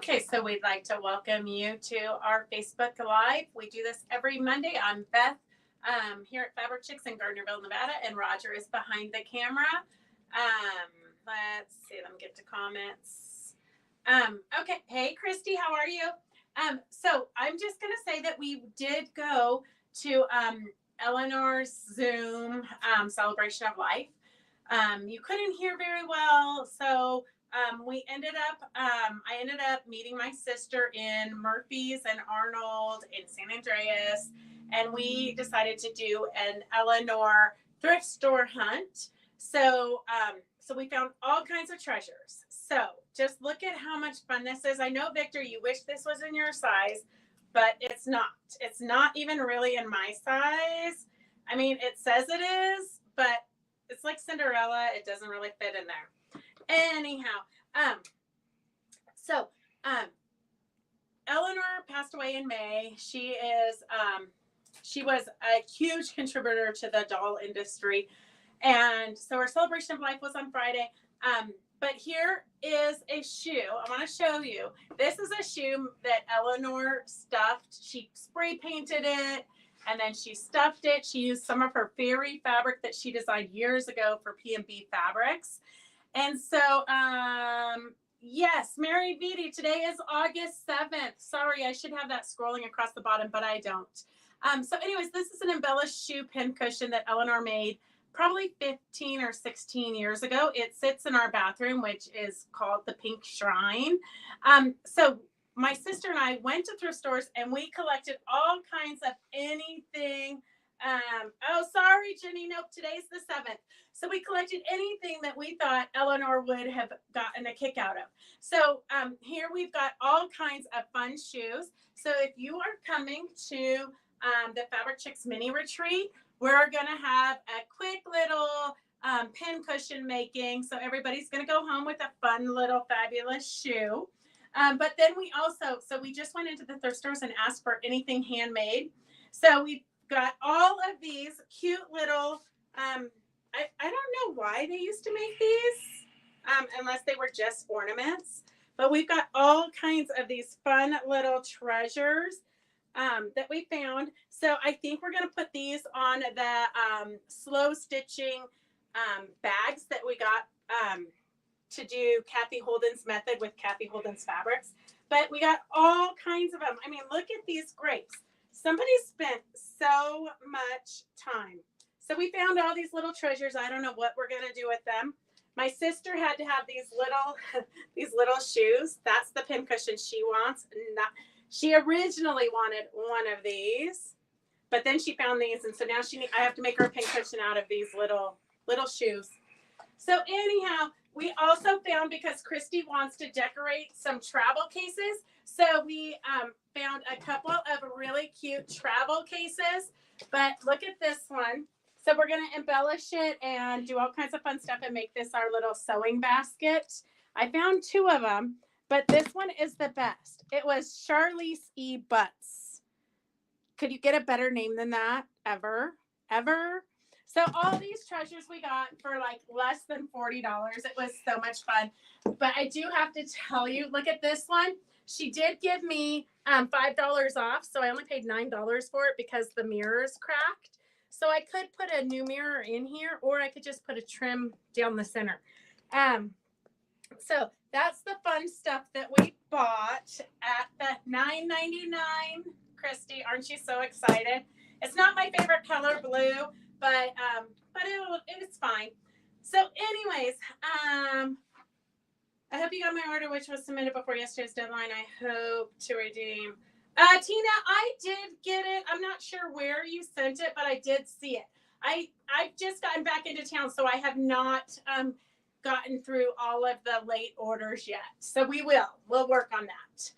Okay, so we'd like to welcome you to our Facebook Live. We do this every Monday. I'm Beth here at Fabric Chicks in Gardnerville, Nevada, and Roger is behind the camera. Let's see, let me get to comments. Okay, hey Christy, how are you? So I'm just going to say that we did go to Elinor's Zoom celebration of life. You couldn't hear very well, so I ended up meeting my sister in Murphy's and Arnold in San Andreas, and we decided to do an Elinor thrift store hunt. So we found all kinds of treasures. So just look at how much fun this is. I know, Victor, you wish this was in your size, but it's not. It's not even really in my size. I mean, it says it is, but it's like Cinderella. It doesn't really fit in there. Anyhow, Elinor passed away in May. She was a huge contributor to the doll industry. And so her celebration of life was on Friday. But here is a shoe. I want to show you. This is a shoe that Elinor stuffed. She spray painted it, and then she stuffed it. She used some of her fairy fabric that she designed years ago for P&B Fabrics. And so, yes, Mary Beatty, today is August 7th. Sorry, I should have that scrolling across the bottom, but I don't. So anyways, this is an embellished shoe pin cushion that Elinor made probably 15 or 16 years ago. It sits in our bathroom, which is called the Pink Shrine. So my sister and I went to thrift stores and we collected all kinds of anything. Oh, sorry, Jenny. Nope, today's the 7th. So we collected anything that we thought Elinor would have gotten a kick out of. So here we've got all kinds of fun shoes. So if you are coming to the Fabric Chicks mini retreat, we're going to have a quick little pin cushion making. So everybody's going to go home with a fun little fabulous shoe. But then we just went into the thrift stores and asked for anything handmade. So we got all of these cute little, I don't know why they used to make these, unless they were just ornaments. But we've got all kinds of these fun little treasures that we found. So I think we're going to put these on the slow stitching bags that we got to do Kathy Holden's method with Kathy Holden's fabrics. But we got all kinds of them. I mean, look at these grapes. Somebody spent so much time. So we found all these little treasures. I don't know what we're going to do with them. My sister had to have these little shoes. That's the pin cushion she wants. She originally wanted one of these, but then she found these, and so now I have to make her a pin cushion out of these little shoes. So anyhow, we also found, because Christy wants to decorate some travel cases, so we found a couple of really cute travel cases. But look at this one. So we're going to embellish it and do all kinds of fun stuff and make this our little sewing basket. I found two of them, but this one is the best. It was Charlize E. Butts. Could you get a better name than that? Ever? So all these treasures we got for like less than $40. It was so much fun. But I do have to tell you, look at this one. She did give me $5 off, so I only paid $9 for it because the mirror is cracked. So I could put a new mirror in here, or I could just put a trim down the center. So that's the fun stuff that we bought at the $9.99. Christy, aren't you so excited? It's not my favorite color, blue, but it's fine. So anyways, I hope you got my order, which was submitted before yesterday's deadline. I hope to redeem. Tina, I did get it. I'm not sure where you sent it, but I did see it. I've just gotten back into town, so I have not gotten through all of the late orders yet. So we'll work on that.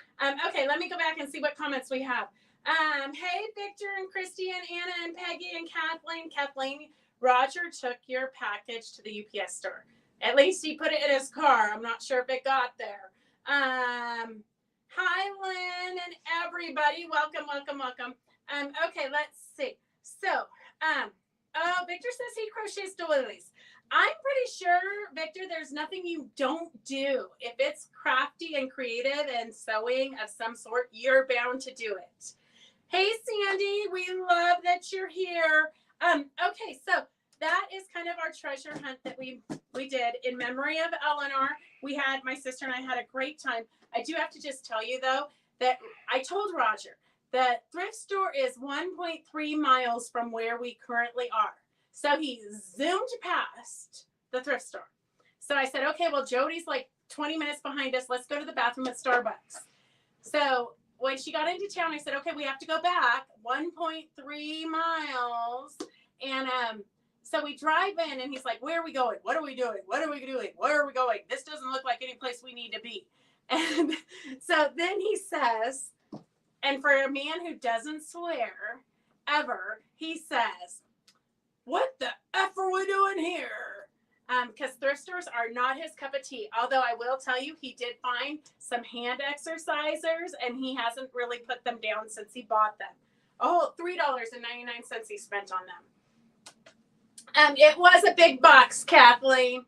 Okay, let me go back and see what comments we have. Hey, Victor and Christy and Anna and Peggy and Kathleen. Kathleen, Roger took your package to the UPS store. At least he put it in his car. I'm not sure if it got there. Hi, Lynn and everybody. Welcome. Okay, let's see. So, Victor says he crochets doilies. I'm pretty sure, Victor, there's nothing you don't do. If it's crafty and creative and sewing of some sort, you're bound to do it. Hey, Sandy, we love that you're here. Okay, so that is kind of our treasure hunt that we did in memory of Elinor. My sister and I had a great time. I do have to just tell you, though, that I told Roger the thrift store is 1.3 miles from where we currently are. So he zoomed past the thrift store. So I said, okay, well, Jody's like 20 minutes behind us. Let's go to the bathroom at Starbucks. So when she got into town, I said, okay, we have to go back 1.3 miles. And so we drive in and he's like, where are we going? What are we doing? What are we doing? Where are we going? This doesn't look like any place we need to be. And so then he says, and for a man who doesn't swear ever, he says, what the F are we doing here? Because thrift stores are not his cup of tea. Although I will tell you, he did find some hand exercisers, and he hasn't really put them down since he bought them. Oh, $3.99 he spent on them. It was a big box, Kathleen.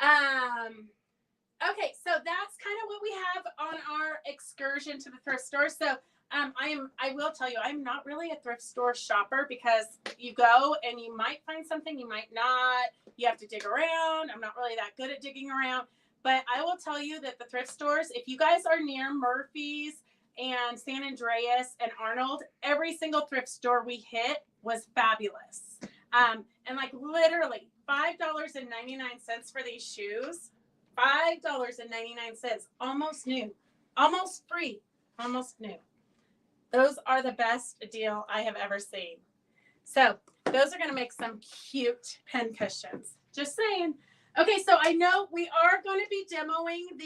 Okay, so that's kind of what we have on our excursion to the thrift store. So I will tell you, I'm not really a thrift store shopper because you go and you might find something, you might not. You have to dig around. I'm not really that good at digging around. But I will tell you that the thrift stores, if you guys are near Murphy's and San Andreas and Arnold, every single thrift store we hit was fabulous. And like literally $5.99 for these shoes. $5.99, almost new, almost free, almost new. Those are the best deal I have ever seen. So those are going to make some cute pen cushions. Just saying. Okay, so I know we are going to be demoing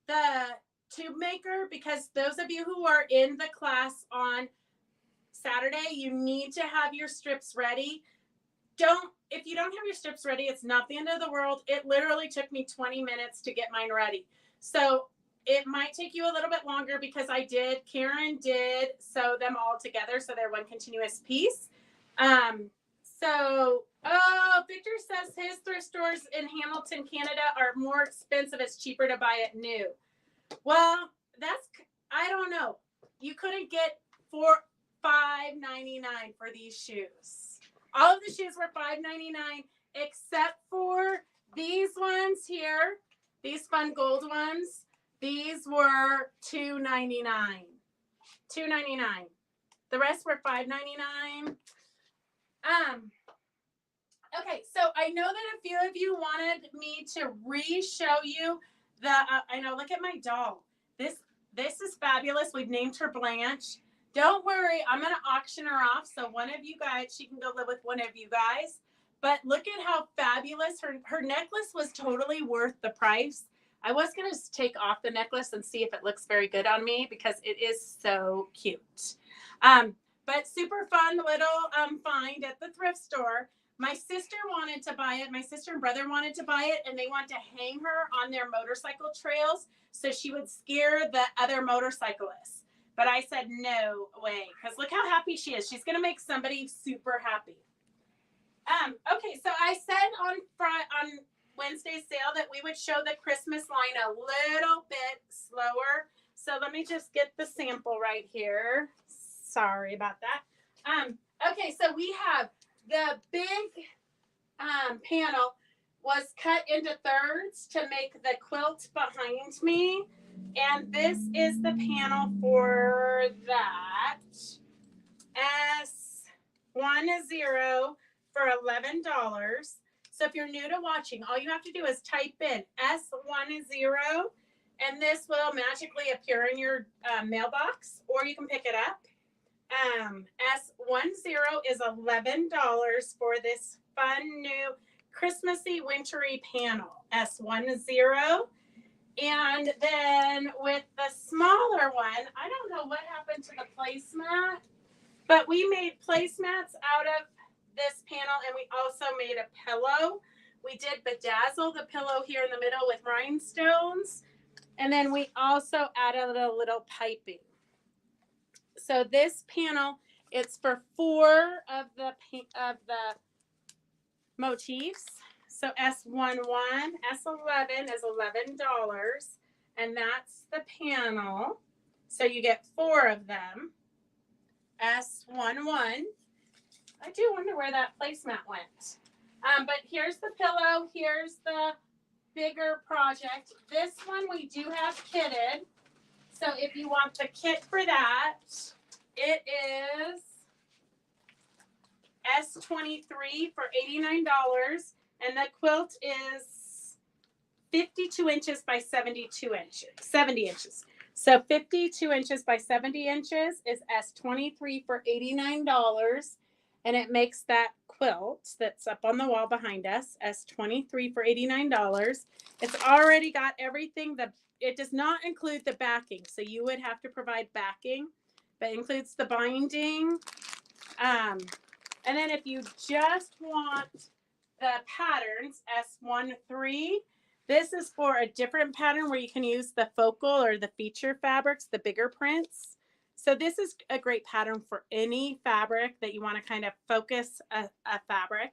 the tube maker because those of you who are in the class on Saturday, you need to have your strips ready. If you don't have your strips ready, it's not the end of the world. It literally took me 20 minutes to get mine ready. So it might take you a little bit longer because Karen did sew them all together so they're one continuous piece. Victor says his thrift stores in Hamilton, Canada are more expensive. It's cheaper to buy it new. Well, I don't know. You couldn't get $5.99 for these shoes. All of the shoes were $5.99 except for these ones here, these fun gold ones. These were $2.99. $2.99. The rest were $5.99. Okay, so I know that a few of you wanted me to re-show you I know, look at my doll. This is fabulous. We've named her Blanche. Don't worry, I'm going to auction her off. So one of you guys, she can go live with one of you guys. But look at how fabulous her necklace was. Totally worth the price. I was going to take off the necklace and see if it looks very good on me because it is so cute. But super fun little find at the thrift store. My sister wanted to buy it. My sister and brother wanted to buy it, and they wanted to hang her on their motorcycle trails so she would scare the other motorcyclists. But I said, no way, because look how happy she is. She's going to make somebody super happy. Okay, so I said on Wednesday's sale that we would show the Christmas line a little bit slower. So let me just get the sample right here. Sorry about that. Okay, so we have the big panel was cut into thirds to make the quilt behind me. And this is the panel for that. S10 for $11. So if you're new to watching, all you have to do is type in S10, and this will magically appear in your mailbox, or you can pick it up. S10 is $11 for this fun new Christmassy wintry panel. S10. And then with the smaller one, I don't know what happened to the placemat, but we made placemats out of this panel, and we also made a pillow. We did bedazzle the pillow here in the middle with rhinestones, and then we also added a little piping. So this panel, it's for 4 of the motifs. So S11, S11 is $11, and that's the panel. So you get 4 of them. S11. I do wonder where that placemat went. But here's the pillow. Here's the bigger project. This one we do have kitted. So if you want the kit for that, it is S23 for $89. And the quilt is 52 inches by 70 inches. So 52 inches by 70 inches is S23 for $89. And it makes that quilt that's up on the wall behind us, S23 for $89. It's already got everything. It does not include the backing. So you would have to provide backing, but it includes the binding. And then if you just want the patterns, S13, this is for a different pattern where you can use the focal or the feature fabrics, the bigger prints. So this is a great pattern for any fabric that you want to kind of focus a fabric.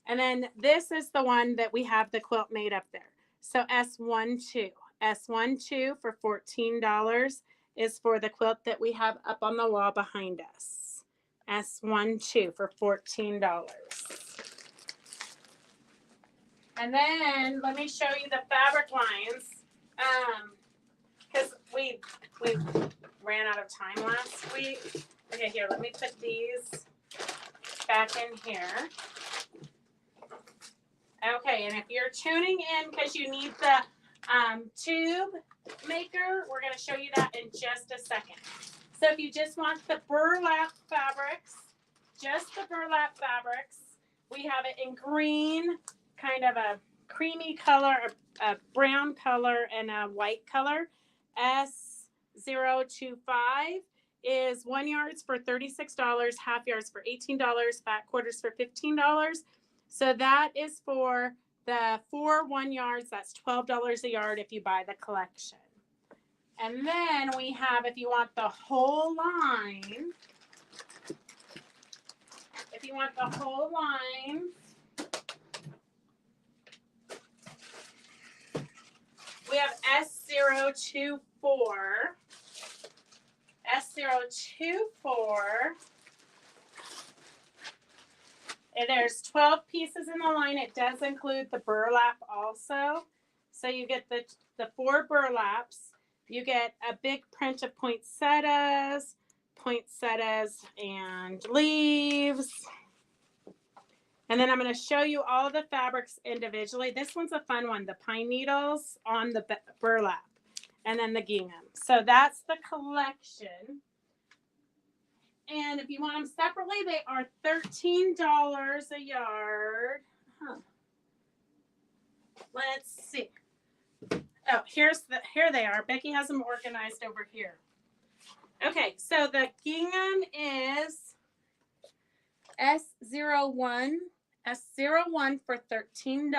And then this is the one that we have the quilt made up there. So S12. S12 for $14 is for the quilt that we have up on the wall behind us. S12 for $14. And then let me show you the fabric lines, because we ran out of time last week. Okay, here, let me put these back in here. Okay, and if you're tuning in because you need the tube maker, we're going to show you that in just a second. So if you just want the burlap fabrics, just the burlap fabrics, we have it in green, kind of a creamy color, a brown color, and a white color. S025 is 1 yard for $36, half yards for $18, fat quarters for $15. So that is for the 4 1 yards. That's $12 a yard if you buy the collection. And then we have, if you want the whole line, we have S024. And there's 12 pieces in the line. It does include the burlap also. So you get the 4 burlaps. You get a big print of poinsettias, and leaves. And then I'm going to show you all the fabrics individually. This one's a fun one, the pine needles on the burlap, and then the gingham. So that's the collection. And if you want them separately, they are $13 a yard. Let's see. Oh, here they are. Becky has them organized over here. Okay, so the gingham is S01 for $13.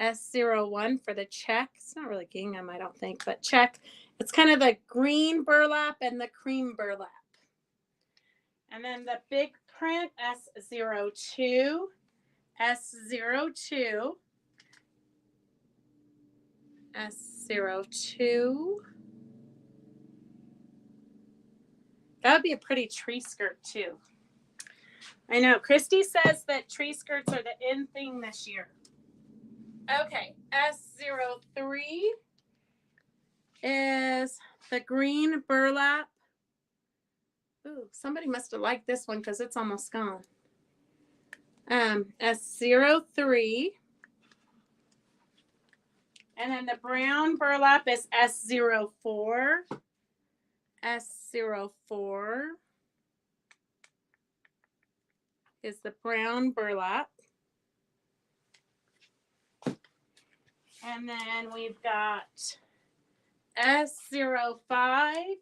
S01 for the check. It's not really gingham, I don't think, but check. It's kind of the green burlap and the cream burlap. And then the big print, S02. That would be a pretty tree skirt too. I know. Christy says that tree skirts are the in thing this year. Okay, S03 is the green burlap. Ooh, somebody must have liked this one because it's almost gone. S03. And then the brown burlap is S04. S04 is the brown burlap. And then we've got S05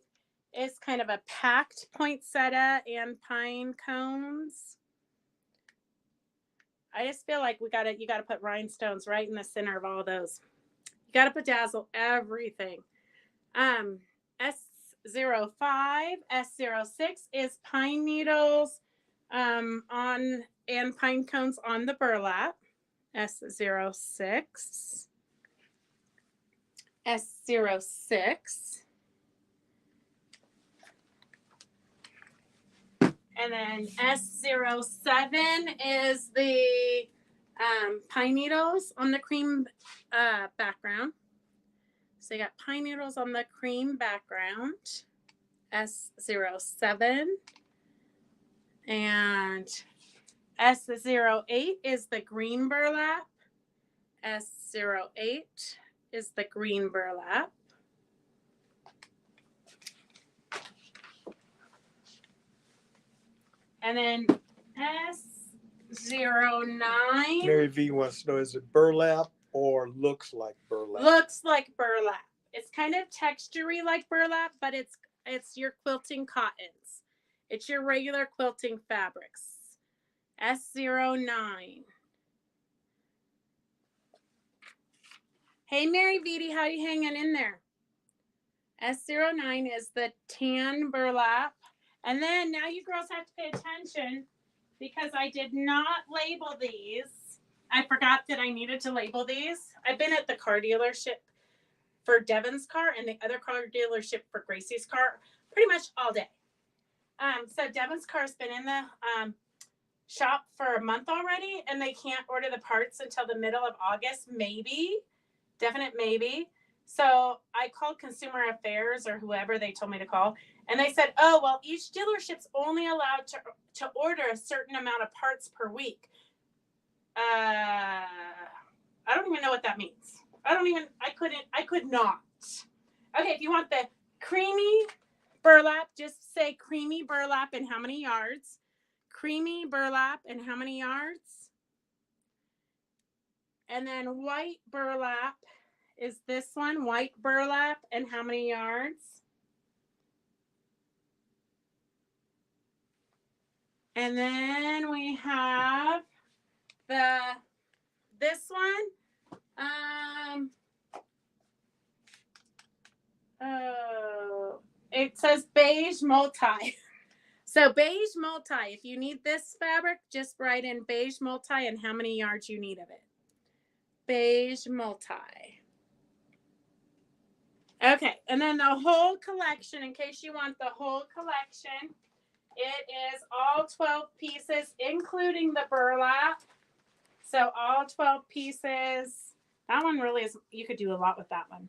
is kind of a packed poinsettia and pine cones. I just feel like you gotta put rhinestones right in the center of all those. You gotta bedazzle everything. S05, S06 is pine needles, and pine cones on the burlap. S06. S06. And then S07 is the pine needles on the cream background. So you got pine needles on the cream background. S07. And S08 is the green burlap. S08 is the green burlap. And then S09. Mary V wants to know, is it burlap or looks like burlap? Looks like burlap. It's kind of textury like burlap, but it's your quilting cottons. It's your regular quilting fabrics. S09. Hey, Mary Vitti, how you hanging in there? S09 is the tan burlap. And then now you girls have to pay attention because I did not label these. I forgot that I needed to label these. I've been at the car dealership for Devin's car and the other car dealership for Gracie's car pretty much all day. So Devin's car's been in the shop for a month already, and they can't order the parts until the middle of August, maybe. Definite maybe. So I called Consumer Affairs or whoever they told me to call, and they said, oh, well, each dealership's only allowed to order a certain amount of parts per week. I don't even know what that means. I could not. Okay, if you want the creamy burlap, just say creamy burlap and how many yards. Creamy burlap and how many yards. And then white burlap is this one, white burlap and how many yards. And then we have this one. It says beige multi. So beige multi, if you need this fabric, just write in beige multi and how many yards you need of it. Beige multi. Okay, and then the whole collection, in case you want the whole collection, it is all 12 pieces, including the burlap. So all 12 pieces. That one really is, you could do a lot with that one.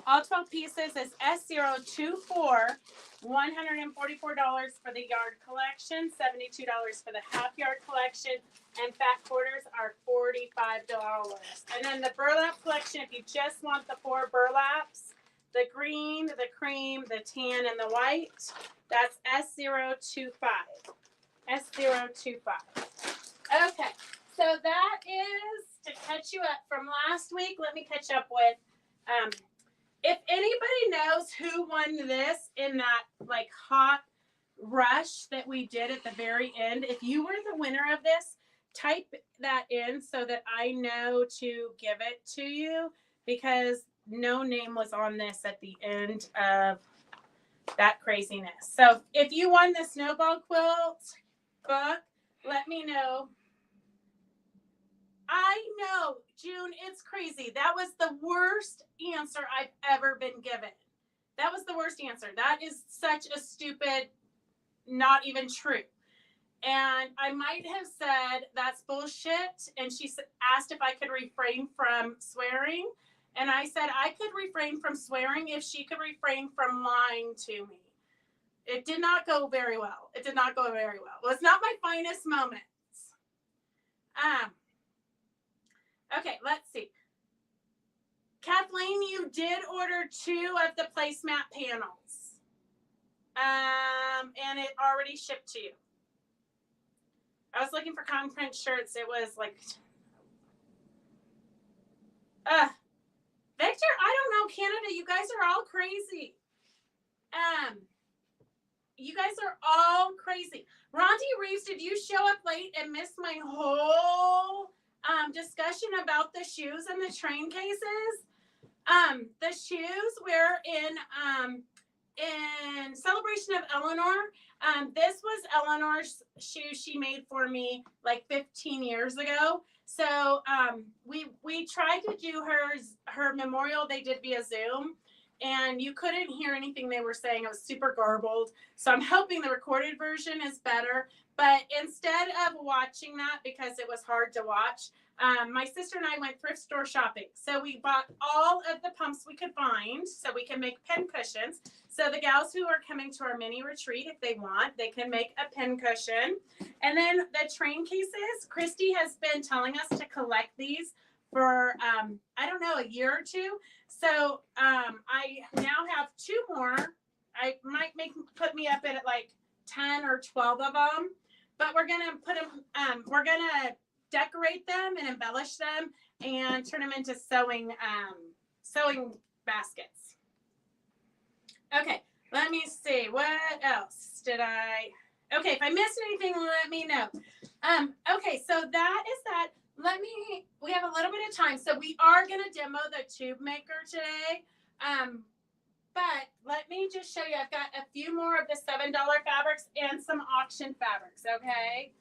All 12 pieces is S024, $144 for the yard collection, $72 for the half yard collection, and fat quarters are $45. And then the burlap collection, if you just want the 4 burlaps, the green, the cream, the tan, and the white, that's S025. S025. Okay, so that is to catch you up from last week. Let me catch up with, if anybody knows who won this in that like hot rush that we did at the very end, if you were the winner of this, type that in so that I know to give it to you, because no name was on this at the end of that craziness. So if you won the Snowball Quilt book, let me know. I know, June, it's crazy. That was the worst answer I've ever been given. That was the worst answer. That is such a stupid, not even true. And I might have said, that's bullshit. And she asked if I could refrain from swearing. And I said I could refrain from swearing if she could refrain from lying to me. It did not go very well. It did not go very well. It was not my finest moments. Okay, let's see. Kathleen, you did order 2 of the placemat panels. And it already shipped to you. I was looking for cotton print shirts. It was like, Victor, I don't know, Canada, you guys are all crazy. You guys are all crazy. Ronti Reeves, did you show up late and miss my whole discussion about the shoes and the train cases? The shoes were in in celebration of Elinor, this was Elinor's shoe she made for me like 15 years ago. So we tried to do her memorial. They did via Zoom, and you couldn't hear anything they were saying. It was super garbled. So I'm hoping the recorded version is better. But instead of watching that, because it was hard to watch, my sister and I went thrift store shopping. So we bought all of the pumps we could find so we can make pin cushions. So the gals who are coming to our mini retreat, if they want, they can make a pin cushion. And then the train cases, Christy has been telling us to collect these for, I don't know, a year or two. So I now have 2 more. I might put me up at like 10 or 12 of them. But we're going to put them, we're going to decorate them and embellish them and turn them into sewing baskets. Okay, let me see. What else did I? Okay, if I missed anything, let me know. Okay, so that is that. We have a little bit of time. So we are going to demo the tube maker today. But let me just show you. I've got a few more of the $7 fabrics and some auction fabrics, okay?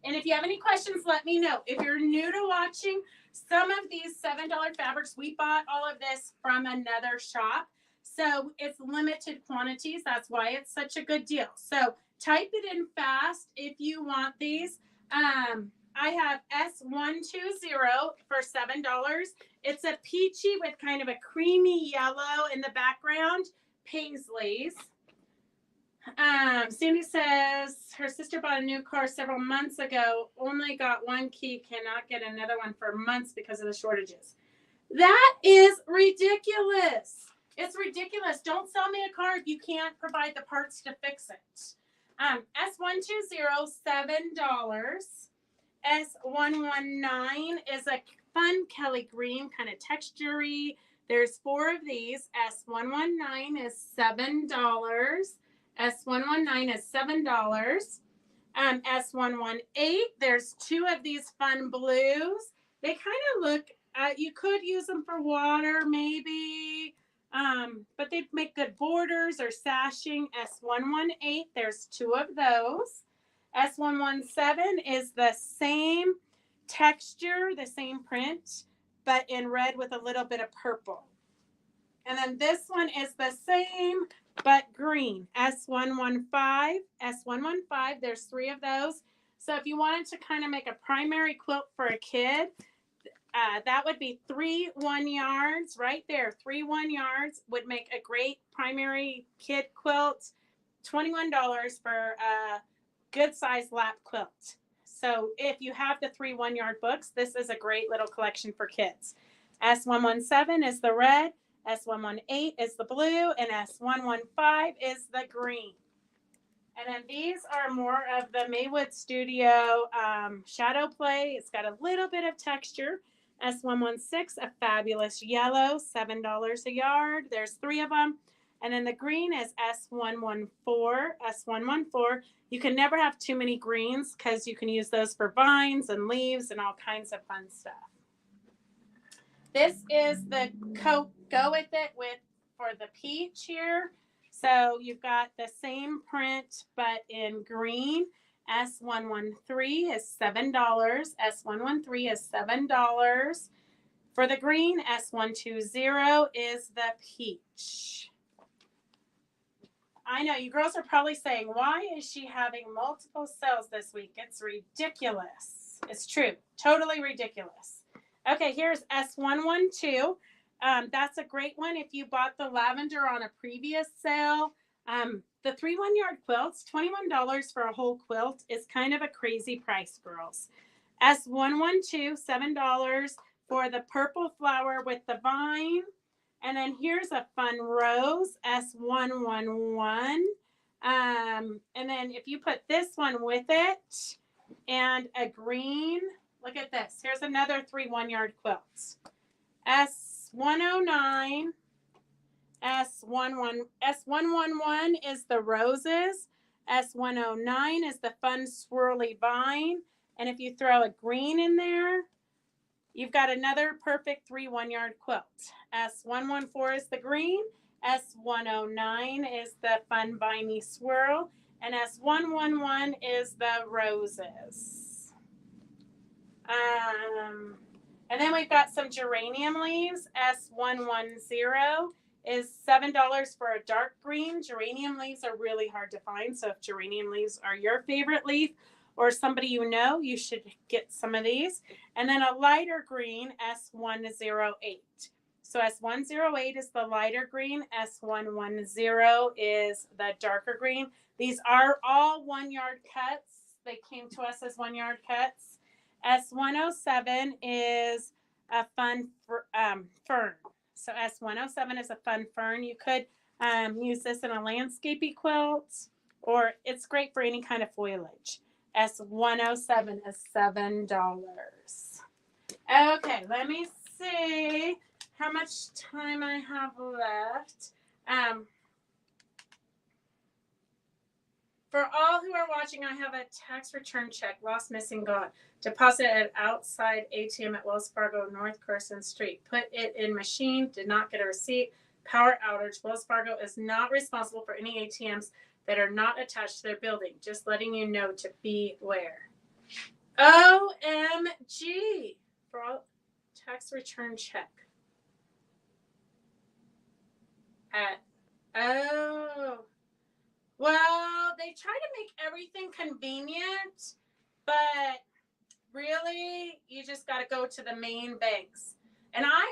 And if you have any questions, let me know. If you're new to watching, some of these $7 fabrics, we bought all of this from another shop. So it's limited quantities. That's why it's such a good deal. So type it in fast if you want these. I have S120 for $7. It's a peachy with kind of a creamy yellow in the background. Paisleys. Sandy says her sister bought a new car several months ago, only got 1 key, cannot get another one for months because of the shortages. That is ridiculous. It's ridiculous. Don't sell me a car if you can't provide the parts to fix it. S120, $7. S119 is a fun Kelly green, kind of textury. There's 4 of these. S119 is $7. S119 is $7. S118, there's 2 of these fun blues. They kind of look, you could use them for water maybe, but they'd make good borders or sashing. S118, there's 2 of those. S117 is the same texture, the same print, but in red with a little bit of purple. And then this one is the same, but green. S115, there's 3 of those. So if you wanted to kind of make a primary quilt for a kid, that would be 3 1-yards right there. 3 1-yards would make a great primary kid quilt. $21 for a good size lap quilt. So if you have the 3 1-yard books, this is a great little collection for kids. S117 is the red. S118 is the blue, and S115 is the green. And then these are more of the Maywood Studio shadow play. It's got a little bit of texture. S116, a fabulous yellow, $7 a yard. There's 3 of them. And then the green is S114. S114. You can never have too many greens because you can use those for vines and leaves and all kinds of fun stuff. This is the go with it for the peach here. So you've got the same print but in green. S113 is $7. S113 is $7. For the green, S120 is the peach. I know you girls are probably saying, why is she having multiple sales this week? It's ridiculous. It's true. Totally ridiculous. Okay, here's S112. That's a great one if you bought the lavender on a previous sale. The 3 1-yard quilts, $21 for a whole quilt is kind of a crazy price, girls. S112, $7 for the purple flower with the vine. And then here's a fun rose, S111. And then if you put this one with it and a green, look at this. Here's another 3 1-yard quilts. S109, S111 is the roses. S109 is the fun swirly vine. And if you throw a green in there, you've got another perfect 3 1-yard quilt. S114 is the green. S109 is the Fun Viney Swirl. And S111 is the Roses. And then we've got some geranium leaves. S110 is $7 for a dark green. Geranium leaves are really hard to find. So if geranium leaves are your favorite leaf or somebody you know, you should get some of these. And then a lighter green, S108. So S108 is the lighter green. S110 is the darker green. These are all 1 yard cuts. They came to us as 1 yard cuts. S107 is a fun fern. So S107 is a fun fern. You could use this in a landscapey quilt, or it's great for any kind of foliage. S107 is $7. Okay, let me see how much time I have left. For all who are watching, I have a tax return check, lost, missing, gone. Deposit at outside ATM at Wells Fargo, North Carson Street. Put it in machine, did not get a receipt. Power outage. Wells Fargo is not responsible for any ATMs that are not attached to their building. Just letting you know to beware. OMG. For all tax return check. Well, they try to make everything convenient, but really, you just got to go to the main banks. And I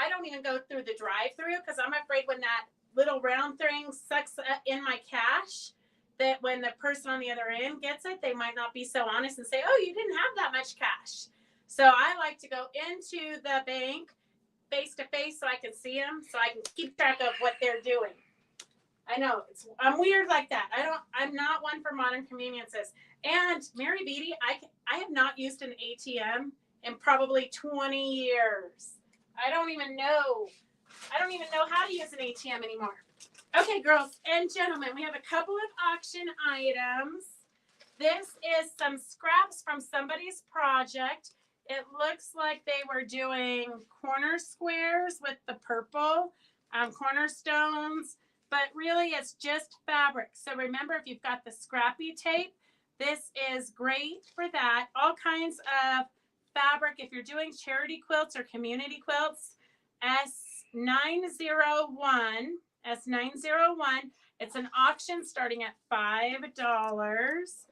don't even go through the drive-through because I'm afraid when that little round thing sucks in my cash, that when the person on the other end gets it, they might not be so honest and say, "Oh, you didn't have that much cash." So I like to go into the bank face to face so I can see them, so I can keep track of what they're doing. I know I'm weird like that. I'm not one for modern conveniences. And Mary Beatty, I have not used an ATM in probably 20 years. I don't even know how to use an ATM anymore. Okay, girls and gentlemen, we have a couple of auction items. This is some scraps from somebody's project. It looks like they were doing corner squares with the purple cornerstones, but really it's just fabric. So remember, if you've got the scrappy tape, this is great for that. All kinds of fabric. If you're doing charity quilts or community quilts, S901, it's an auction starting at $5.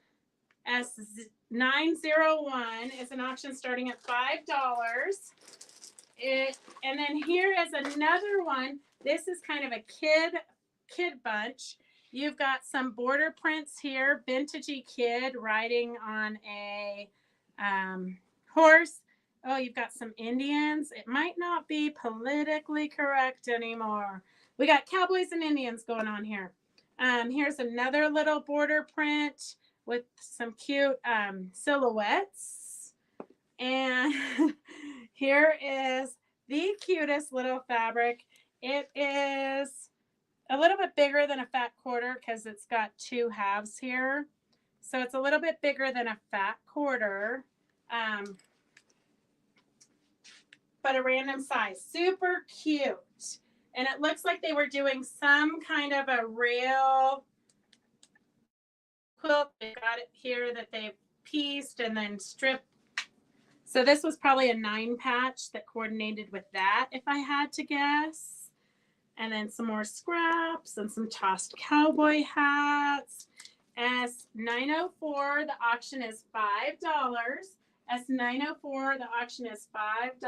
S901 is an auction starting at $5. And then here is another one. This is kind of a kid bunch. You've got some border prints here, vintagey kid riding on a horse. Oh, you've got some Indians. It might not be politically correct anymore. We got cowboys and Indians going on here. Here's another little border print with some cute silhouettes. And here is the cutest little fabric. It is a little bit bigger than a fat quarter because it's got two halves here. So it's a little bit bigger than a fat quarter, but a random size. Super cute. And it looks like they were doing some kind of a rail quilt. They've got it here that they've pieced and then stripped. So this was probably a 9 patch that coordinated with that, if I had to guess. And then some more scraps and some tossed cowboy hats. S904, the auction is $5. S904, the auction is $5.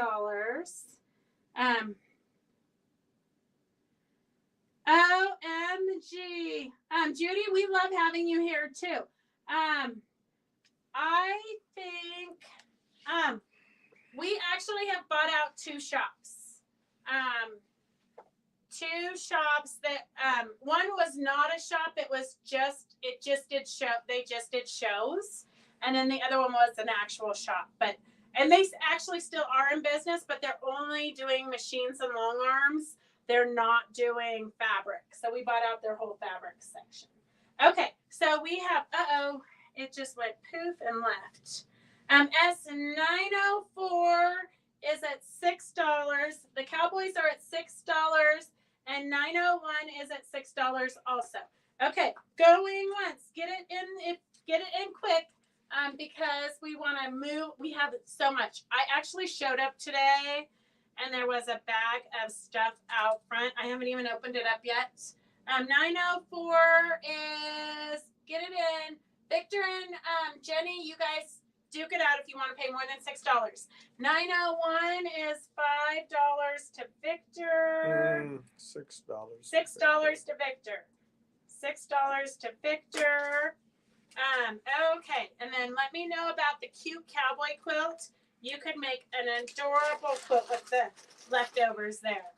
OMG. Judy, we love having you here too. I think we actually have bought out 2 shops. 2 shops that one was not a shop, it just did shows, and then the other one was an actual shop, and they actually still are in business, but they're only doing machines and long arms. They're not doing fabric, so we bought out their whole fabric section. Okay, so we have it just went poof and left. S904 is at $6. The Cowboys are at $6. And 901 is at $6 also. Okay, going once. Get it in quick. Because we want to move. We have so much. I actually showed up today and there was a bag of stuff out front. I haven't even opened it up yet. 904 is, get it in. Victor and Jenny, you guys duke it out if you want to pay more than $6. 901 is $5 to Victor. $6. $6 to Victor. $6 to Victor. Okay, and then let me know about the cute cowboy quilt. You could make an adorable quilt with the leftovers there.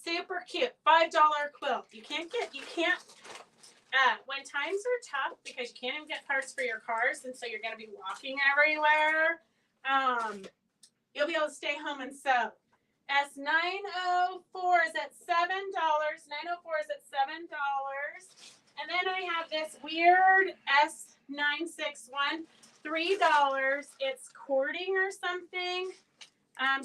Super cute, $5 quilt. You can't, when times are tough because you can't even get parts for your cars, and so you're going to be walking everywhere, you'll be able to stay home and sew. S904 is at $7. 904 is at $7. And then I have this weird S961, $3. It's cording or something.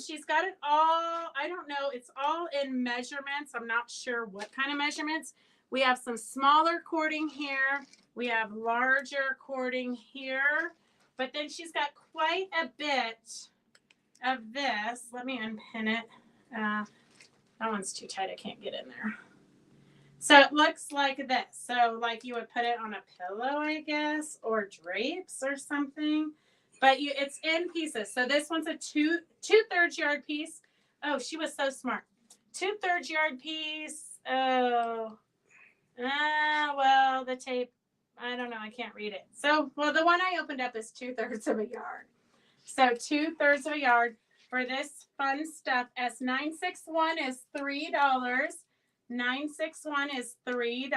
She's got it all, I don't know, it's all in measurements. I'm not sure what kind of measurements. We have some smaller cording here. We have larger cording here. But then she's got quite a bit of this. Let me unpin it. That one's too tight. I can't get in there. So it looks like this. So like you would put it on a pillow, I guess, or drapes or something. But it's in pieces. So this one's a two-thirds yard piece. Oh, she was so smart. 2/3 yard piece. Oh. Well, the tape, I don't know. I can't read it. So, well, the one I opened up is 2/3 of a yard. So 2/3 of a yard for this fun stuff. S961 is $3. 961 is $3.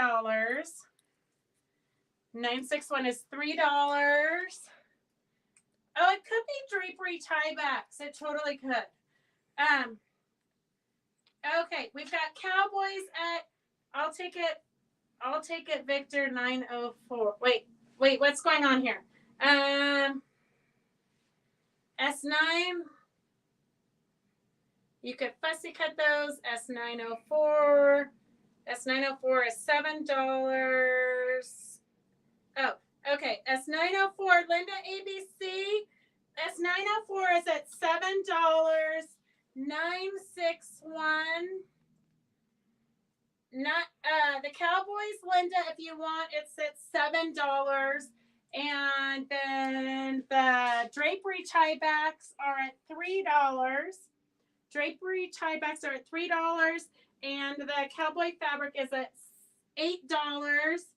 961 is $3. Oh, it could be drapery tiebacks. It totally could. Okay, we've got cowboys at, I'll take it, Victor, 904. Wait, what's going on here? S9, you could fussy cut those. S904 is $7. Oh, okay. S904, Linda ABC. S904 is at $7. 961. Not the Cowboys, Linda, if you want, it's at $7. And then the drapery tiebacks are at $3. Drapery tiebacks are at $3. And the cowboy fabric is at $8.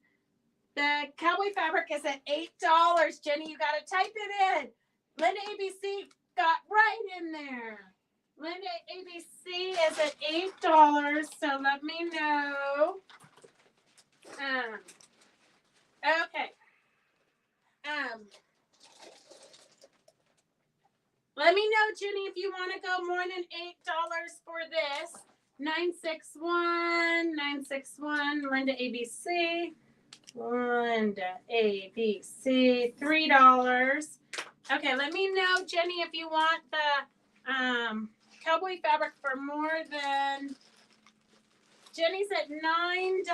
The cowboy fabric is at $8. Jenny, you got to type it in. Linda ABC got right in there. Linda ABC is at $8, so let me know. Okay. Let me know, Jenny, if you want to go more than $8 for this. 961, Linda ABC. Linda ABC, $3. Okay, let me know, Jenny, if you want the cowboy fabric for more than, Jenny's at $9.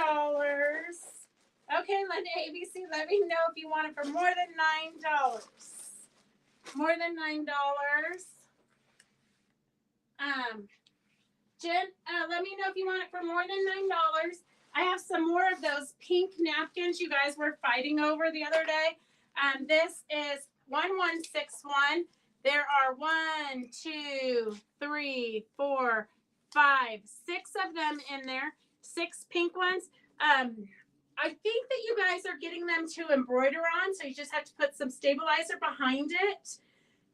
Okay, Linda ABC, let me know if you want it for more than $9. More than $9. Jen, let me know if you want it for more than $9. I have some more of those pink napkins you guys were fighting over the other day. This is 1161. There are 1, 2, 3, 4, 5, 6 of them in there. 6 pink ones. I think that you guys are getting them to embroider on, so you just have to put some stabilizer behind it,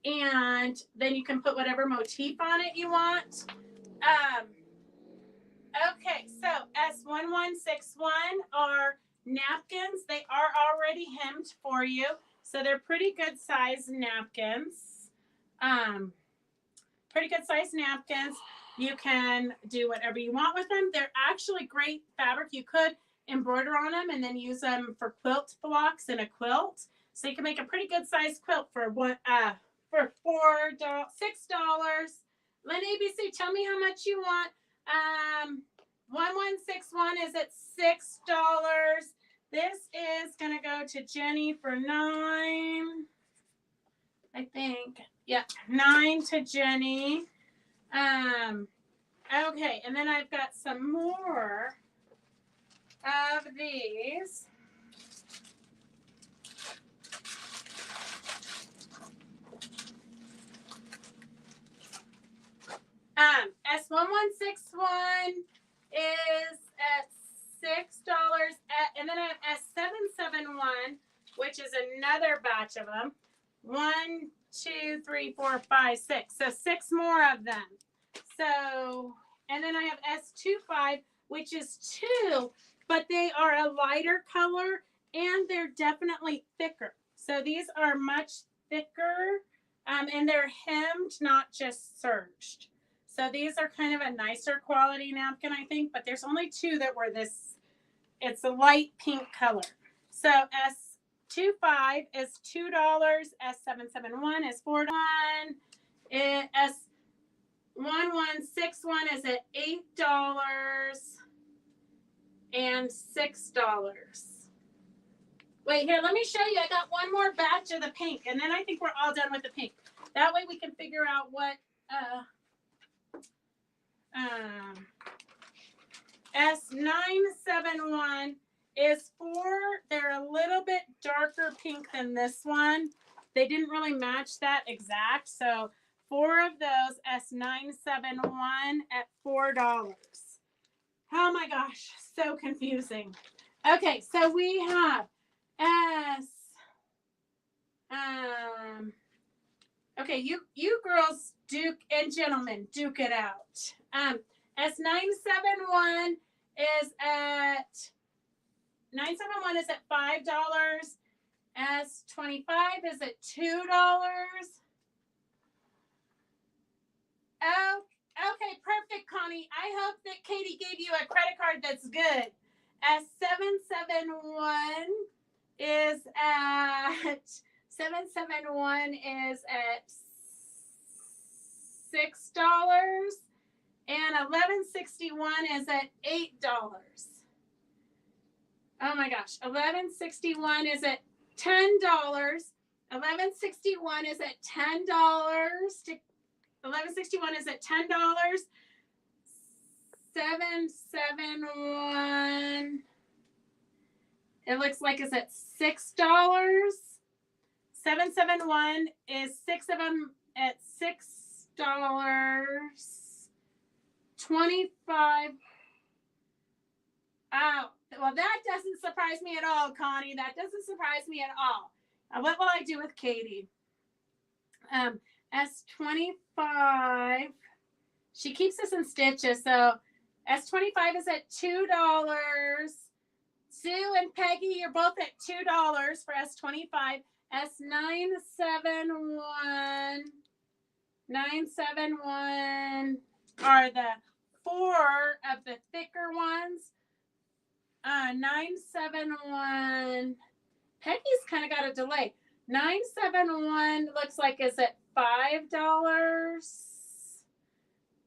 and then you can put whatever motif on it you want. Okay, so S1161 are napkins. They are already hemmed for you, so they're pretty good size napkins. Pretty good size napkins. You can do whatever you want with them. They're actually great fabric. You could embroider on them and then use them for quilt blocks in a quilt. So you can make a pretty good size quilt for $6. Lynn ABC, tell me how much you want. 1161 is at $6. This is gonna go to Jenny for $9. I think. Yeah, 9 to Jenny. Okay, and then I've got some more of these. S1161 is at $6. And then I have S771, which is another batch of them. 1, 2, 3, 4, 5, 6. So 6 more of them. So, and then I have S25, which is 2, but they are a lighter color and they're definitely thicker. So these are much thicker, and they're hemmed, not just serged. So these are kind of a nicer quality napkin, I think, but there's only 2 that were this. It's a light pink color. So S25 is $2. S771 is $4. S1161 is at $8 and $6. Wait, here, let me show you. I got one more batch of the pink, and then I think we're all done with the pink. That way we can figure out what S971 is for. They're a little bit darker pink than this one. They didn't really match that exact, so 4 of those S971 at $4. Oh my gosh, so confusing. Okay, so we have okay, you girls duke and gentlemen duke it out. S971 is at $971 is at $5. S25 is at $2. Oh, okay, perfect, Connie. I hope that Katie gave you a credit card that's good. S771 is at $6, and 1161 is at $8. Oh my gosh, 1161 is at $10. 1161 is at $10. 1161 is at $10. 771. It looks like it's at $6. 771 is 6 of them at $6. 25. Oh, well, that doesn't surprise me at all, Connie. That doesn't surprise me at all. What will I do with Katie? S25. She keeps us in stitches, so S25 is at $2. Sue and Peggy, you're both at $2 for S25. S971 are the 4 of the thicker ones. 971. Peggy's kind of got a delay. 971 looks like is at $5.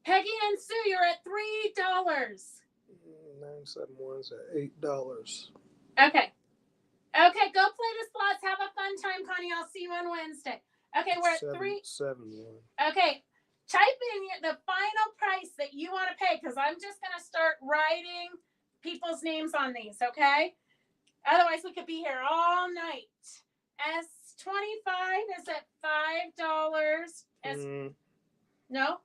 Peggy and Sue, you're at $3. 971's at $8. Okay. Okay, go play the slots. Have a fun time, Connie. I'll see you on Wednesday. Okay, we're at 771. Okay, type in the final price that you want to pay, because I'm just going to start writing people's names on these, okay? Otherwise, we could be here all night. S25 is at $5. No?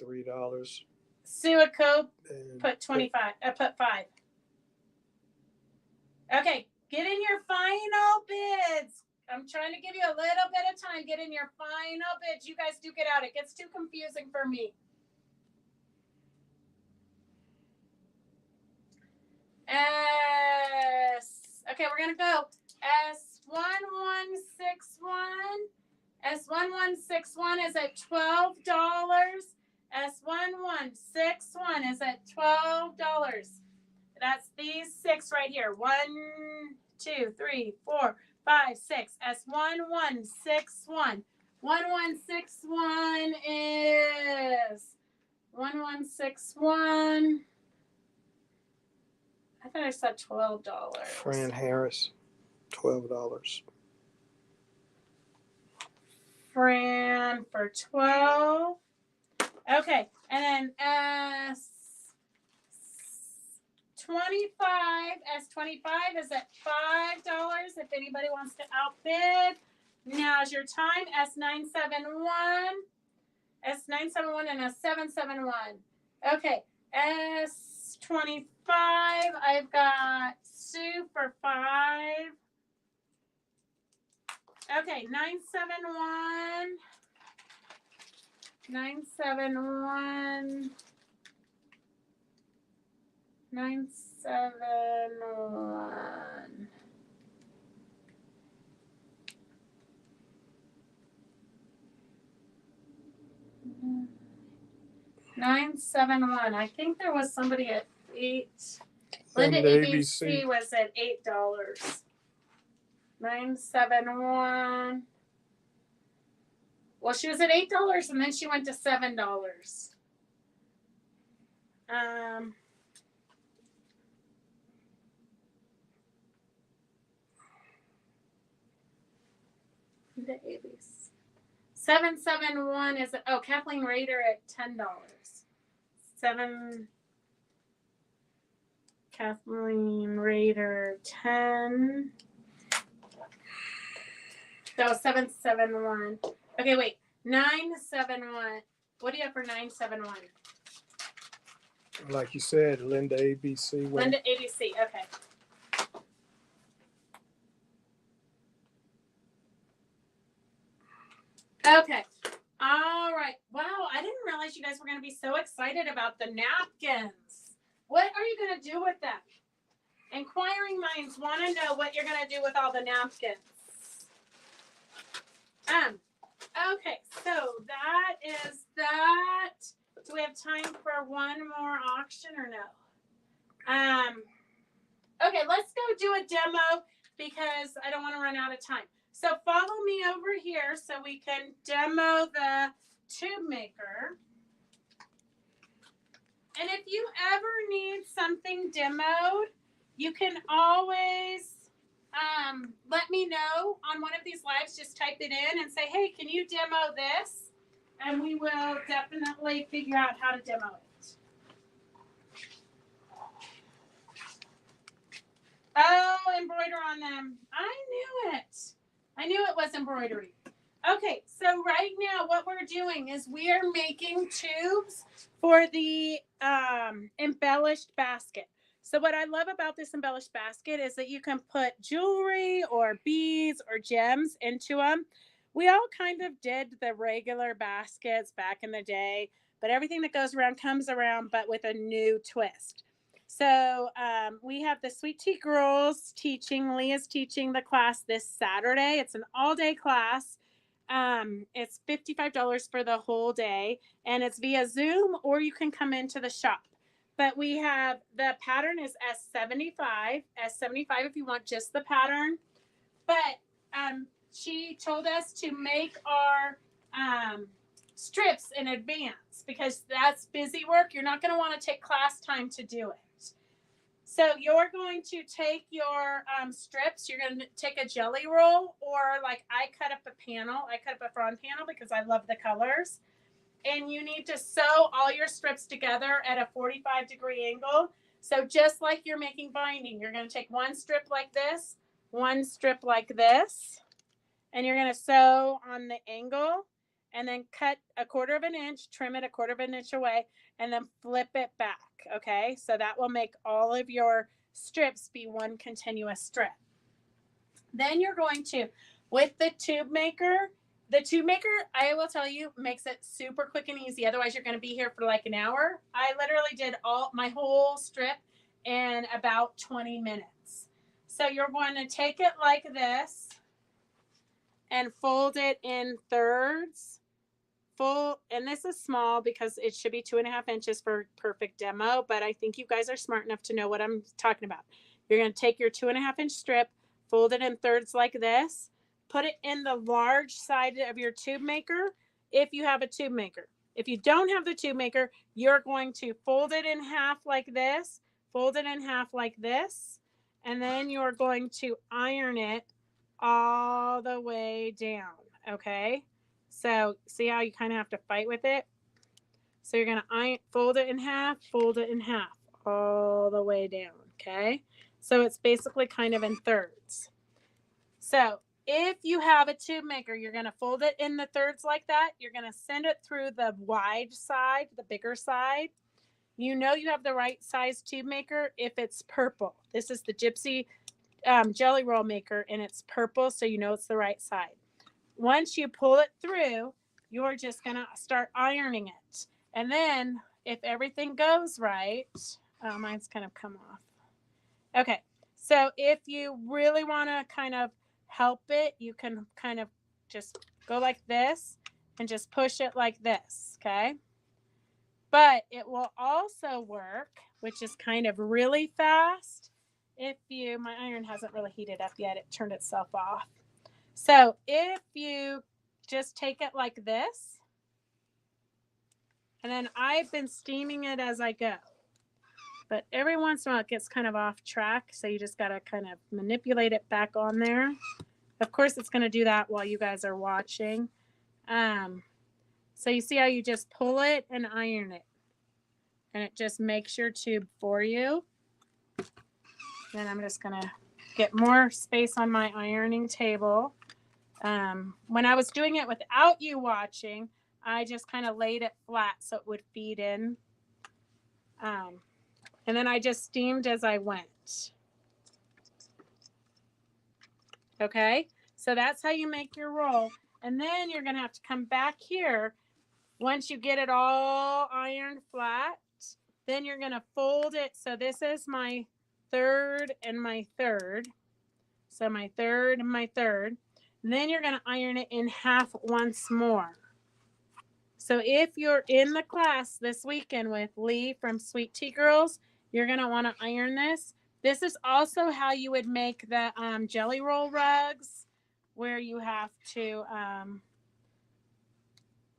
$3. Sue and Co put 25. Put 5. Okay, get in your final bids. I'm trying to give you a little bit of time. Get in your final bids. You guys duke it out. It gets too confusing for me. Okay, we're going to go S1161. S1161 is at $12. S1161 is at $12. That's these 6 right here. 1, 2, 3, 4, 5, 6. S1161. 1161 is 1161. I thought I said $12. Fran Harris, $12. Fran for 12. Okay, and then S25 is at $5 if anybody wants to outbid. Now's your time. S971 and a 771. Okay, S25, I've got Sue for 5. Okay, 971. 971. 971. I think there was somebody at 8. Linda ABC was at $8. 971. Well, she was at $8 and then she went to $7. The ABC. 771 is Kathleen Rader at $10. Kathleen Rader 10. That was 771. Okay, wait. 971. What do you have for 971? Like you said, Linda ABC. Linda ABC. Okay. Okay. All right. Wow, I didn't realize you guys were going to be so excited about the napkins. What are you going to do with them? Inquiring minds want to know what you're going to do with all the napkins. Okay, so that is that. Do we have time for one more auction or no? Okay, let's go do a demo because I don't want to run out of time. So follow me over here so we can demo the tube maker. And if you ever need something demoed, you can always let me know on one of these lives. Just type it in and say, hey, can you demo this? And we will definitely figure out how to demo it. Oh, embroider on them. I knew it. I knew it was embroidery. Okay, so right now what we're doing is we are making tubes for the embellished basket. So what I love about this embellished basket is that you can put jewelry or beads or gems into them. We all kind of did the regular baskets back in the day, but everything that goes around comes around, but with a new twist. So we have the Sweet Tea Girls teaching. Leah's teaching the class this Saturday. It's an all-day class. It's $55 for the whole day, and it's via Zoom, or you can come into the shop. But we have, the pattern is S75 if you want just the pattern. But she told us to make our strips in advance because that's busy work. You're not going to want to take class time to do it. So you're going to take your strips. You're going to take a jelly roll, or like I cut up a panel. I cut up a frond panel because I love the colors. And you need to sew all your strips together at a 45-degree angle. So just like you're making binding, you're going to take one strip like this, one strip like this, and you're going to sew on the angle and then cut a 1/4 inch, trim it a 1/4 inch away, and then flip it back, okay? So that will make all of your strips be one continuous strip. Then you're going to, with the tube maker, I will tell you, makes it super quick and easy. Otherwise, you're going to be here for like an hour. I literally did my whole strip in about 20 minutes. So you're going to take it like this and fold it in thirds. And this is small because it should be 2.5 inches for perfect demo, but I think you guys are smart enough to know what I'm talking about. You're going to take your 2.5 inch strip, fold it in thirds like this, put it in the large side of your tube maker if you have a tube maker. If you don't have the tube maker, you're going to fold it in half like this, fold it in half like this, and then you're going to iron it all the way down, okay? So see how you kind of have to fight with it? So you're going to fold it in half, all the way down, okay? So it's basically kind of in thirds. So if you have a tube maker, you're going to fold it in the thirds like that. You're going to send it through the wide side, the bigger side. You know you have the right size tube maker if it's purple. This is the Gypsy jelly roll maker, and it's purple, so you know it's the right side. Once you pull it through, you're just going to start ironing it. And then if everything goes right, mine's kind of come off. Okay, so if you really want to kind of help it, you can kind of just go like this and just push it like this, okay? But it will also work, which is kind of really fast, if you, my iron hasn't really heated up yet, it turned itself off. So if you just take it like this, and then I've been steaming it as I go. But every once in a while it gets kind of off track, so you just got to kind of manipulate it back on there. Of course, it's going to do that while you guys are watching. So you see how you just pull it and iron it. And it just makes your tube for you. And I'm just going to get more space on my ironing table. When I was doing it without you watching, I just kind of laid it flat so it would feed in. And then I just steamed as I went. Okay, so that's how you make your roll. And then you're going to have to come back here. Once you get it all ironed flat, then you're going to fold it. So this is my third and my third. So my third and my third. And then you're going to iron it in half once more. So if you're in the class this weekend with Lee from Sweet Tea Girls, you're going to want to iron this. This is also how you would make the jelly roll rugs, where you have to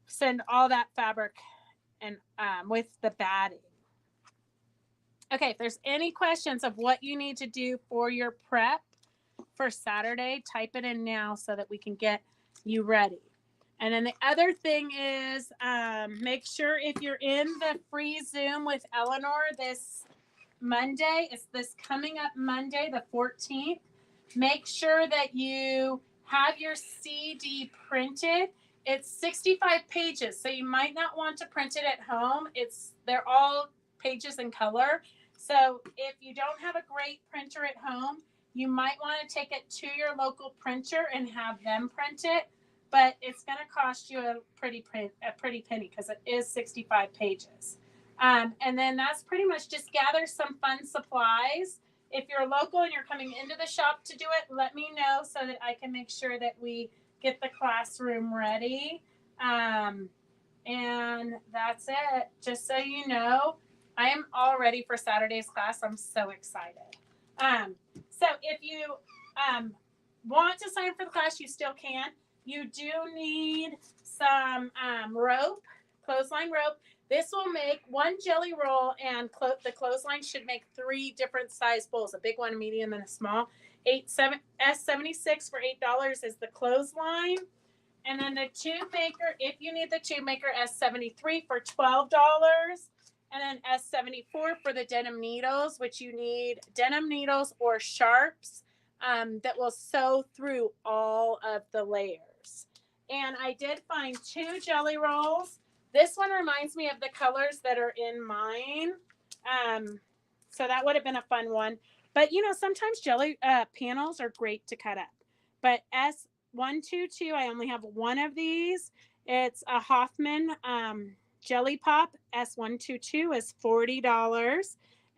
send all that fabric and with the batting. Okay, if there's any questions of what you need to do for your prep for Saturday, type it in now so that we can get you ready. And then the other thing is make sure if you're in the free Zoom with Elinor this Monday, it's this coming up Monday, the 14th, make sure that you have your CD printed. It's 65 pages, so you might not want to print it at home. They're all pages in color. So if you don't have a great printer at home, you might want to take it to your local printer and have them print it. But it's going to cost you a pretty penny because it is 65 pages. And then that's pretty much just gather some fun supplies. If you're local and you're coming into the shop to do it, let me know so that I can make sure that we get the classroom ready. And that's it. Just so you know, I am all ready for Saturday's class. I'm so excited. So if you want to sign up for the class, you still can. You do need some rope, clothesline rope. This will make one jelly roll, and the clothesline should make 3 different size bowls, a big one, a medium, and a small. S76 for $8 is the clothesline. And then the tube maker, if you need the tube maker, S73 for $12. And then S74 for the denim needles, which you need denim needles or sharps that will sew through all of the layers. And I did find 2 jelly rolls. This one reminds me of the colors that are in mine. So that would have been a fun one. But, you know, sometimes jelly panels are great to cut up. But S122, I only have one of these. It's a Hoffman Jelly Pop. S122 is $40.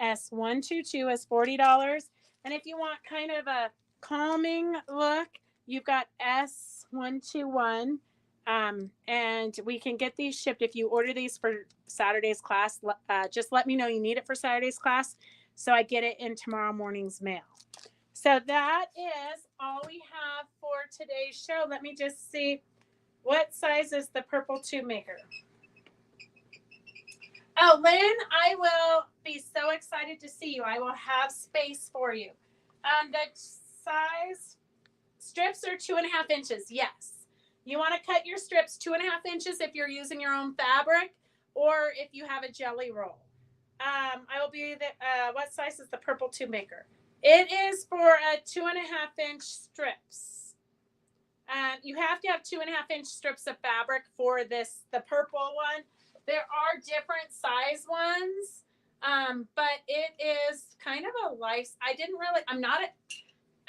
S122 is $40. And if you want kind of a calming look, you've got S121. And we can get these shipped. If you order these for Saturday's class, just let me know you need it for Saturday's class so I get it in tomorrow morning's mail. So that is all we have for today's show. Let me just see, what size is the purple tube maker? Oh, Lynn, I will be so excited to see you. I will have space for you. The size strips are 2.5 inches. Yes. You want to cut your strips 2.5 inches if you're using your own fabric or if you have a jelly roll. I will be what size is the purple tube maker? It is for a 2.5 inch strips. You have to have 2.5 inch strips of fabric for this, the purple one. There are different size ones, but it is kind of a life. I'm not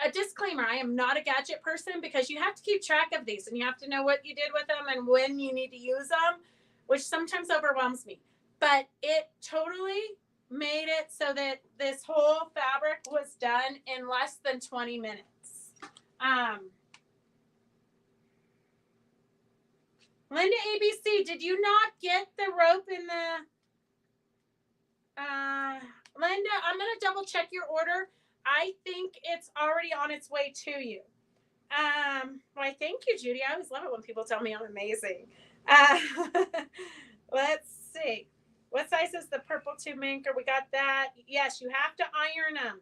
a disclaimer. I am not a gadget person because you have to keep track of these and you have to know what you did with them and when you need to use them, which sometimes overwhelms me. But it totally made it so that this whole fabric was done in less than 20 minutes. Linda ABC, did you not get the rope in the... Linda, I'm going to double check your order. I think it's already on its way to you. Why, thank you, Judy. I always love it when people tell me I'm amazing. Let's see. What size is the purple tube maker? We got that. Yes, you have to iron them.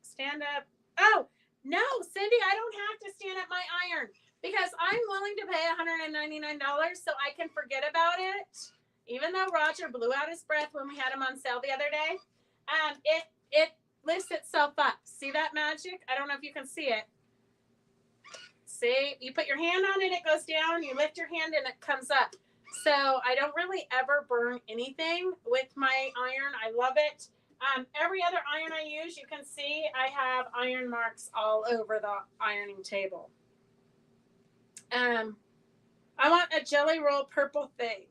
Stand up. Oh, no, Cindy, I don't have to stand up my iron because I'm willing to pay $199 so I can forget about it. Even though Roger blew out his breath when we had him on sale the other day, it lifts itself up. See that magic? I don't know if you can see it. See, you put your hand on it, it goes down. You lift your hand and it comes up. So I don't really ever burn anything with my iron. I love it. Every other iron I use, you can see I have iron marks all over the ironing table. I want a jelly roll purple thing.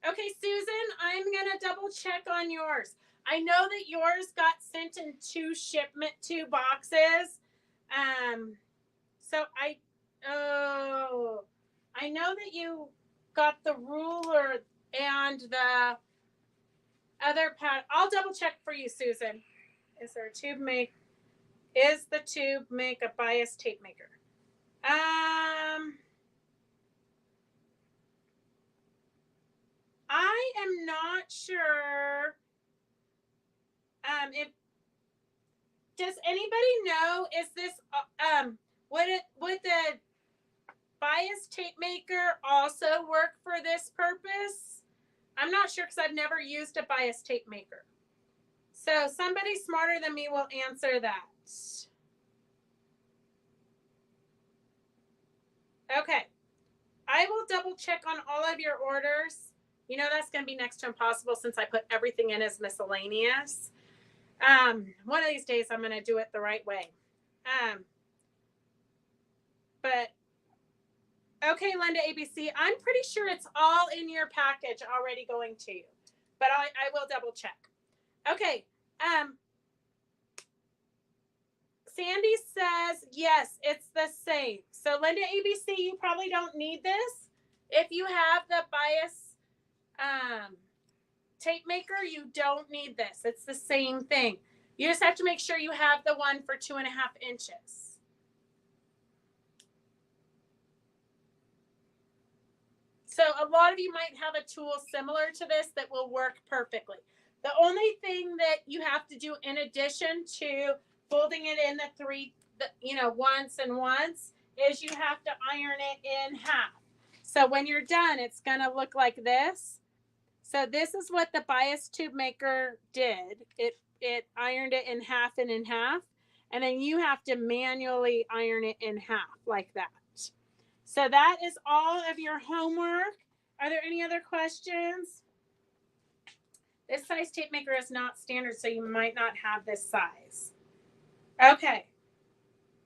Okay, Susan, I'm going to double check on yours. I know that yours got sent in 2 boxes. So I know that you got the ruler and the other pad. I'll double check for you, Susan. Is there a tube make? Is the tube make a bias tape maker? I am not sure. If does anybody know? Is this would the bias tape maker also work for this purpose? I'm not sure because I've never used a bias tape maker. So somebody smarter than me will answer that. Okay. I will double check on all of your orders. You know that's going to be next to impossible since I put everything in as miscellaneous. One of these days I'm going to do it the right way. But okay, Linda ABC, I'm pretty sure it's all in your package already going to you, but I will double check. Okay. Sandy says, yes, it's the same. So Linda ABC, you probably don't need this. If you have the bias tape maker, you don't need this. It's the same thing. You just have to make sure you have the one for 2.5 inches. So a lot of you might have a tool similar to this that will work perfectly. The only thing that you have to do in addition to folding it in once and once is you have to iron it in half. So when you're done, it's going to look like this. So this is what the bias tube maker did. It ironed it in half and in half. And then you have to manually iron it in half like that. So that is all of your homework. Are there any other questions? This size tape maker is not standard, so you might not have this size. Okay.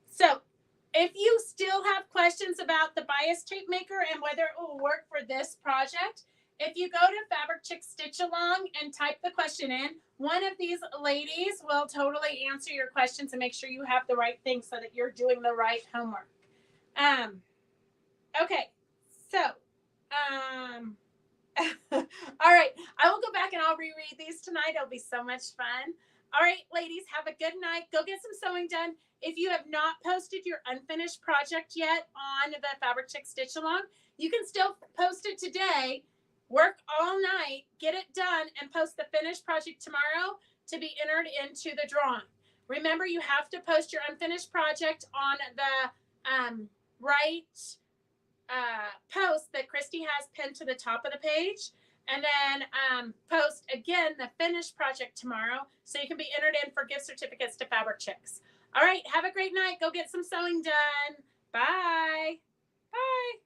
So if you still have questions about the bias tape maker and whether it will work for this project, if you go to Fabric Chick Stitch Along and type the question in, one of these ladies will totally answer your questions and make sure you have the right thing so that you're doing the right homework. Okay, so, all right, I will go back and I'll reread these tonight. It'll be so much fun. All right, ladies, have a good night. Go get some sewing done. If you have not posted your unfinished project yet on the Fabric Chick Stitch Along, you can still post it today. Work all night, get it done, and post the finished project tomorrow to be entered into the drawing. Remember, you have to post your unfinished project on the right post that Christy has pinned to the top of the page. And then post again the finished project tomorrow so you can be entered in for gift certificates to Fabric Chicks. All right, have a great night. Go get some sewing done. Bye. Bye.